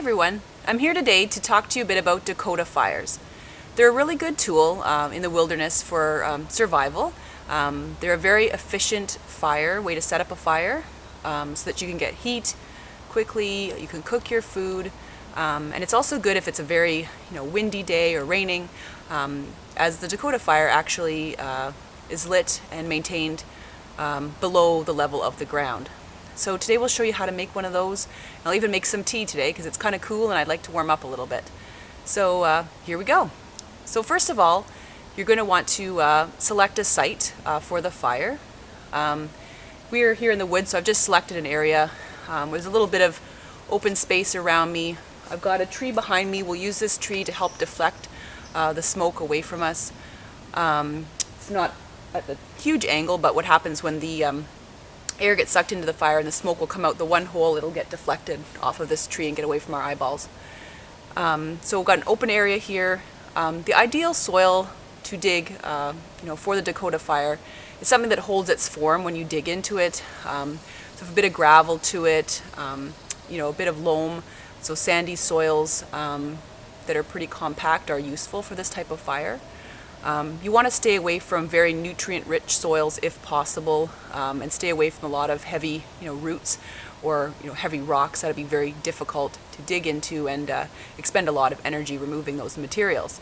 everyone, I'm here today to talk to you a bit about Dakota fires. They're a really good tool in the wilderness for survival. They're a very efficient way to set up a fire so that you can get heat quickly, you can cook your food, and it's also good if it's a very windy day or raining, as the Dakota fire actually is lit and maintained below the level of the ground. So today we'll show you how to make one of those. I'll even make some tea today because it's kind of cool and I'd like to warm up a little bit. So here we go. So first of all, you're going to want to select a site for the fire. We are here in the woods, so I've just selected an area. There's a little bit of open space around me. I've got a tree behind me. We'll use this tree to help deflect the smoke away from us. It's not at a huge angle, but what happens when the air gets sucked into the fire and the smoke will come out the one hole, it'll get deflected off of this tree and get away from our eyeballs. So we've got an open area here. The ideal soil to dig for the Dakota fire is something that holds its form when you dig into it. So a bit of gravel to it, a bit of loam, so sandy soils that are pretty compact are useful for this type of fire. You want to stay away from very nutrient-rich soils if possible, and stay away from a lot of heavy, roots or heavy rocks. That'd be very difficult to dig into and expend a lot of energy removing those materials.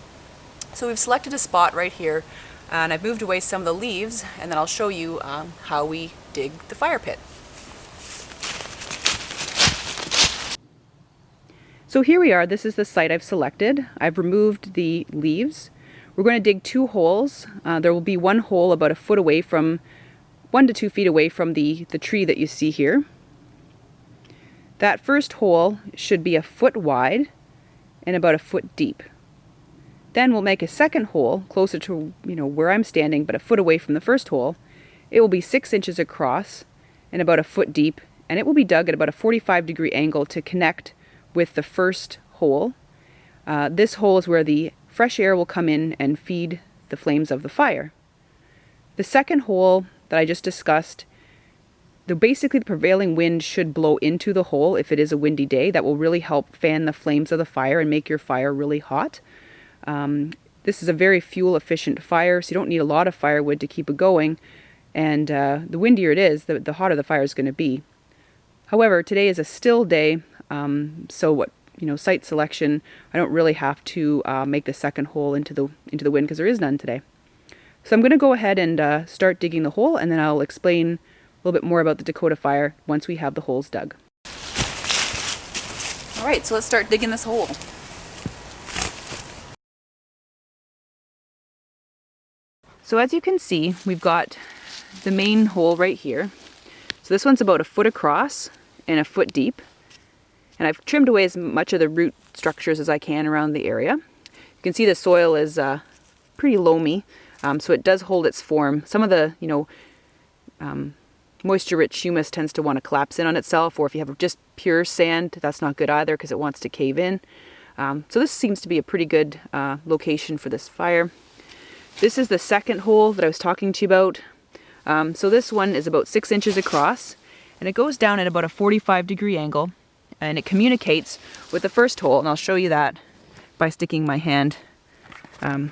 So we've selected a spot right here, and I've moved away some of the leaves, and then I'll show you how we dig the fire pit. So here we are. This is the site I've selected. I've removed the leaves. We're going to dig 2 holes. There will be one hole about 1 to 2 feet away from the tree that you see here. That first hole should be 1 foot wide and about 1 foot deep. Then we'll make a second hole closer to where I'm standing, but 1 foot away from the first hole. It will be 6 inches across and about 1 foot deep, and it will be dug at about a 45-degree angle to connect with the first hole. This hole is where the fresh air will come in and feed the flames of the fire. The second hole that I just discussed, basically the prevailing wind should blow into the hole if it is a windy day. That will really help fan the flames of the fire and make your fire really hot. This is a very fuel efficient fire, so you don't need a lot of firewood to keep it going, and the windier it is, the hotter the fire is going to be. However, today is a still day, so site selection, I don't really have to make the second hole into the wind because there is none today. So I'm going to go ahead and start digging the hole, and then I'll explain a little bit more about the Dakota fire once we have the holes dug. Alright, so let's start digging this hole. So as you can see, we've got the main hole right here. So this one's about 1 foot across and 1 foot deep. And I've trimmed away as much of the root structures as I can around the area. You can see the soil is pretty loamy, so it does hold its form. Some of the, moisture-rich humus tends to want to collapse in on itself, or if you have just pure sand, that's not good either because it wants to cave in. So this seems to be a pretty good location for this fire. This is the second hole that I was talking to you about. So this one is about 6 inches across, and it goes down at about a 45-degree angle. And it communicates with the first hole, and I'll show you that by sticking my hand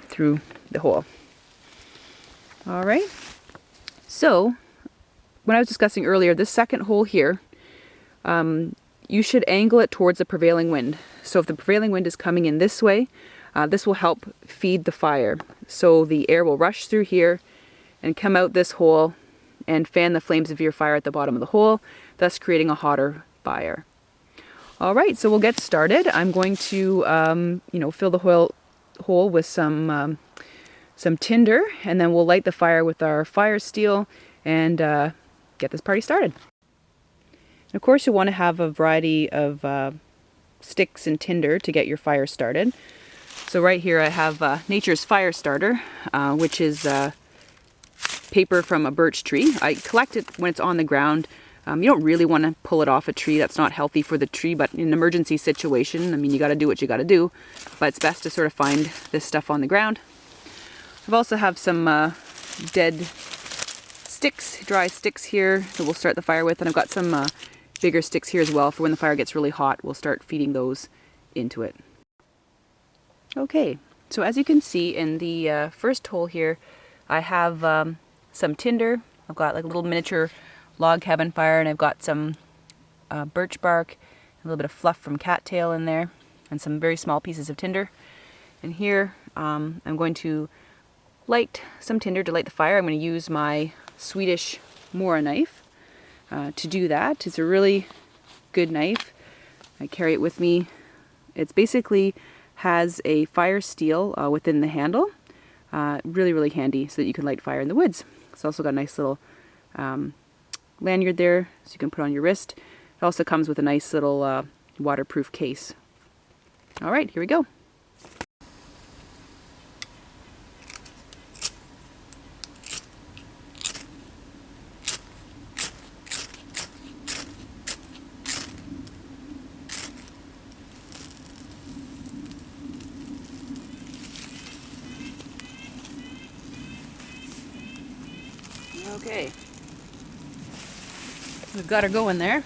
through the hole. All right. So, when I was discussing earlier, this second hole here, you should angle it towards the prevailing wind. So if the prevailing wind is coming in this way, this will help feed the fire. So the air will rush through here and come out this hole and fan the flames of your fire at the bottom of the hole, thus creating a hotter fire. All right, so we'll get started. I'm going to, fill the hole with some tinder, and then we'll light the fire with our fire steel and get this party started. And of course, you'll want to have a variety of sticks and tinder to get your fire started. So right here I have Nature's Fire Starter, which is paper from a birch tree. I collect it when it's on the ground. You don't really want to pull it off a tree. That's not healthy for the tree, but in an emergency situation, I mean, you got to do what you got to do. But it's best to sort of find this stuff on the ground. I've also have some dead sticks, dry sticks here that we'll start the fire with, and I've got some bigger sticks here as well for when the fire gets really hot. We'll start feeding those into it. Okay, so as you can see in the first hole here, I have some tinder. I've got like a little miniature log cabin fire, and I've got some birch bark, a little bit of fluff from cattail in there, and some very small pieces of tinder. And here I'm going to light some tinder to light the fire. I'm going to use my Swedish Mora knife to do that. It's a really good knife. I carry it with me. It's basically has a fire steel within the handle. Really, really handy so that you can light fire in the woods. It's also got a nice little lanyard there so you can put on your wrist. It also comes with a nice little waterproof case. All right, here we go. Okay, we've got her going there. A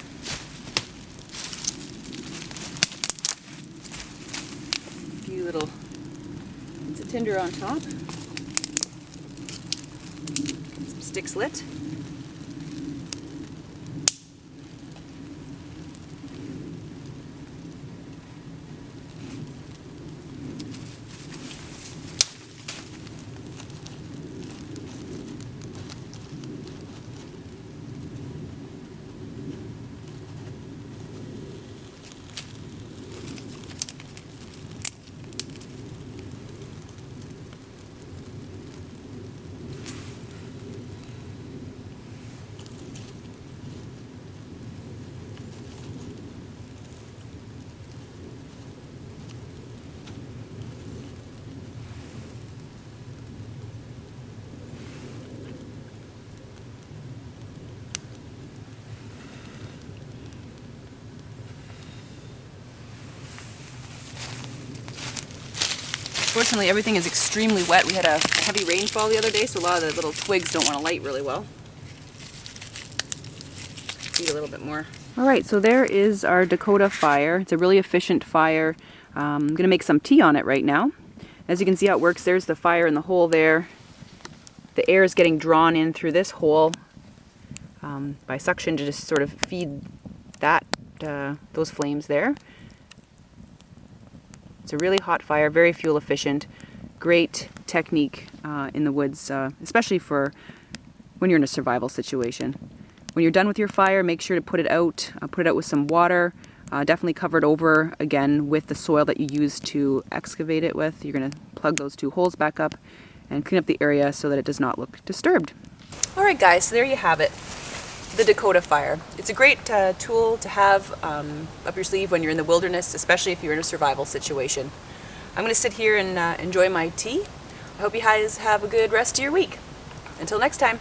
few little bits of tinder on top. Some sticks lit. Fortunately, everything is extremely wet. We had a heavy rainfall the other day, so a lot of the little twigs don't want to light really well. Need a little bit more. All right, so there is our Dakota fire. It's a really efficient fire. I'm going to make some tea on it right now. As you can see how it works, there's the fire in the hole there. The air is getting drawn in through this hole by suction to just sort of feed that those flames there. It's a really hot fire, very fuel efficient, great technique in the woods, especially for when you're in a survival situation. When you're done with your fire, make sure to put it out with some water, definitely cover it over again with the soil that you used to excavate it with. You're going to plug those 2 holes back up and clean up the area so that it does not look disturbed. All right guys, so there you have it. The Dakota fire. It's a great tool to have up your sleeve when you're in the wilderness, especially if you're in a survival situation. I'm going to sit here and enjoy my tea. I hope you guys have a good rest of your week. Until next time.